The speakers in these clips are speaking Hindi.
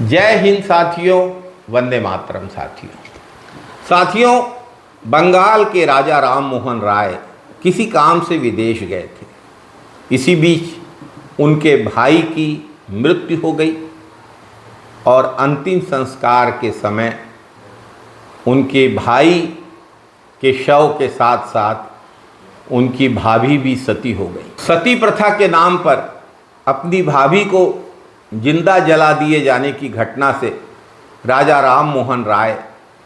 जय हिंद साथियों, वंदे मातरम साथियों। बंगाल के राजा राम मोहन राय किसी काम से विदेश गए थे। इसी बीच उनके भाई की मृत्यु हो गई और अंतिम संस्कार के समय उनके भाई के शव के साथ साथ उनकी भाभी भी सती हो गई। सती प्रथा के नाम पर अपनी भाभी को जिंदा जला दिए जाने की घटना से राजा राम मोहन राय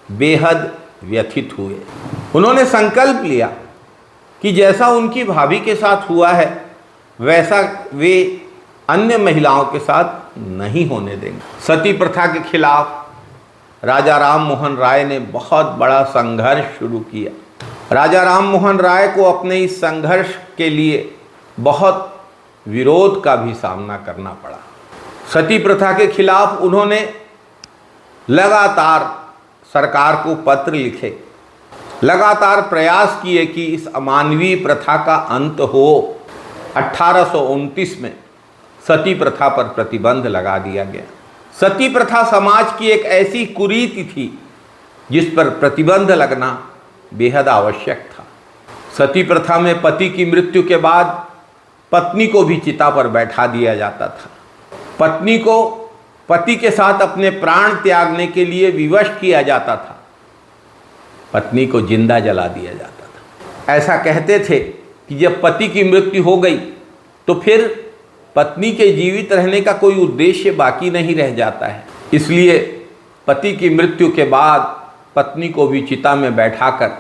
बेहद व्यथित हुए। उन्होंने संकल्प लिया कि जैसा उनकी भाभी के साथ हुआ है वैसा वे अन्य महिलाओं के साथ नहीं होने देंगे। सती प्रथा के खिलाफ राजा राम मोहन राय ने बहुत बड़ा संघर्ष शुरू किया। राजा राम मोहन राय को अपने इस संघर्ष के लिए बहुत विरोध का भी सामना करना पड़ा। सती प्रथा के खिलाफ उन्होंने लगातार सरकार को पत्र लिखे, लगातार प्रयास किए कि इस अमानवीय प्रथा का अंत हो। 1829 में सती प्रथा पर प्रतिबंध लगा दिया गया। सती प्रथा समाज की एक ऐसी कुरीति थी जिस पर प्रतिबंध लगना बेहद आवश्यक था। सती प्रथा में पति की मृत्यु के बाद पत्नी को भी चिता पर बैठा दिया जाता था। पत्नी को पति के साथ अपने प्राण त्यागने के लिए विवश किया जाता था। पत्नी को जिंदा जला दिया जाता था। ऐसा कहते थे कि जब पति की मृत्यु हो गई तो फिर पत्नी के जीवित रहने का कोई उद्देश्य बाकी नहीं रह जाता है। इसलिए पति की मृत्यु के बाद पत्नी को भी चिता में बैठाकर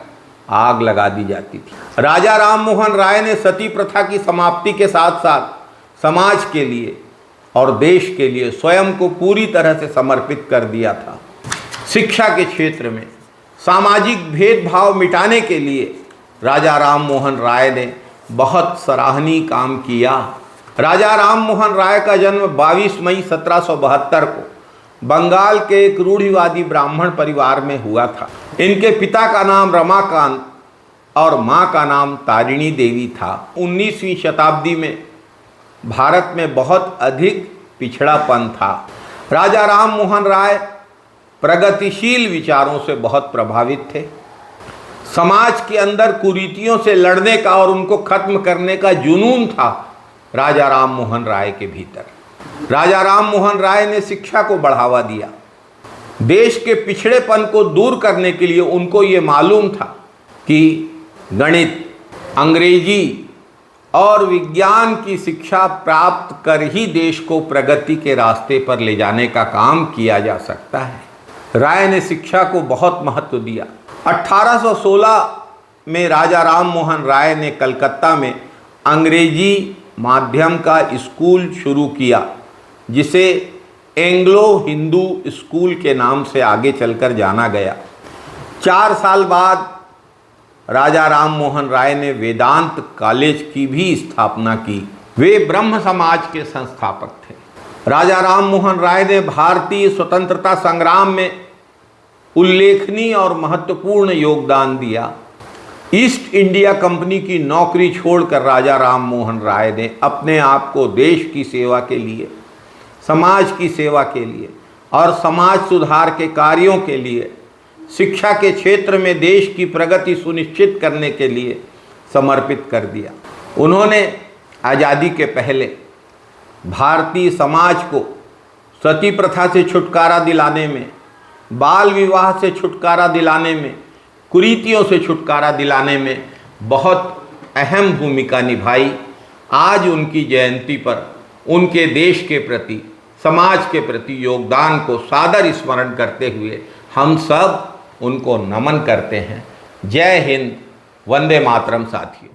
आग लगा दी जाती थी। राजा राम मोहन राय ने सती प्रथा की समाप्ति के साथ साथ समाज के लिए और देश के लिए स्वयं को पूरी तरह से समर्पित कर दिया था। शिक्षा के क्षेत्र में सामाजिक भेदभाव मिटाने के लिए राजा राम मोहन राय ने बहुत सराहनीय काम किया। राजा राम मोहन राय का जन्म 22 मई 1772 को बंगाल के एक रूढ़िवादी ब्राह्मण परिवार में हुआ था। इनके पिता का नाम रमाकांत और माँ का नाम तारिणी देवी था। 19वीं शताब्दी में भारत में बहुत अधिक पिछड़ापन था। राजा राम मोहन राय प्रगतिशील विचारों से बहुत प्रभावित थे। समाज के अंदर कुरीतियों से लड़ने का और उनको खत्म करने का जुनून था राजा राम मोहन राय के भीतर। राजा राम मोहन राय ने शिक्षा को बढ़ावा दिया। देश के पिछड़ेपन को दूर करने के लिए उनको ये मालूम था कि गणित, अंग्रेजी और विज्ञान की शिक्षा प्राप्त कर ही देश को प्रगति के रास्ते पर ले जाने का काम किया जा सकता है। राय ने शिक्षा को बहुत महत्व दिया। 1816 में राजा राम मोहन राय ने कलकत्ता में अंग्रेजी माध्यम का स्कूल शुरू किया, जिसे एंग्लो हिंदू स्कूल के नाम से आगे चलकर जाना गया। 4 साल बाद राजा राम मोहन राय ने वेदांत कॉलेज की भी स्थापना की। वे ब्रह्म समाज के संस्थापक थे। राजा राम मोहन राय ने भारतीय स्वतंत्रता संग्राम में उल्लेखनीय और महत्वपूर्ण योगदान दिया। ईस्ट इंडिया कंपनी की नौकरी छोड़कर राजा राम मोहन राय ने अपने आप को देश की सेवा के लिए, समाज की सेवा के लिए और समाज सुधार के कार्यों के लिए, शिक्षा के क्षेत्र में देश की प्रगति सुनिश्चित करने के लिए समर्पित कर दिया। उन्होंने आज़ादी के पहले भारतीय समाज को सती प्रथा से छुटकारा दिलाने में, बाल विवाह से छुटकारा दिलाने में, कुरीतियों से छुटकारा दिलाने में बहुत अहम भूमिका निभाई। आज उनकी जयंती पर उनके देश के प्रति, समाज के प्रति योगदान को सादर स्मरण करते हुए हम सब उनको नमन करते हैं। जय हिंद, वंदे मातरम साथियों।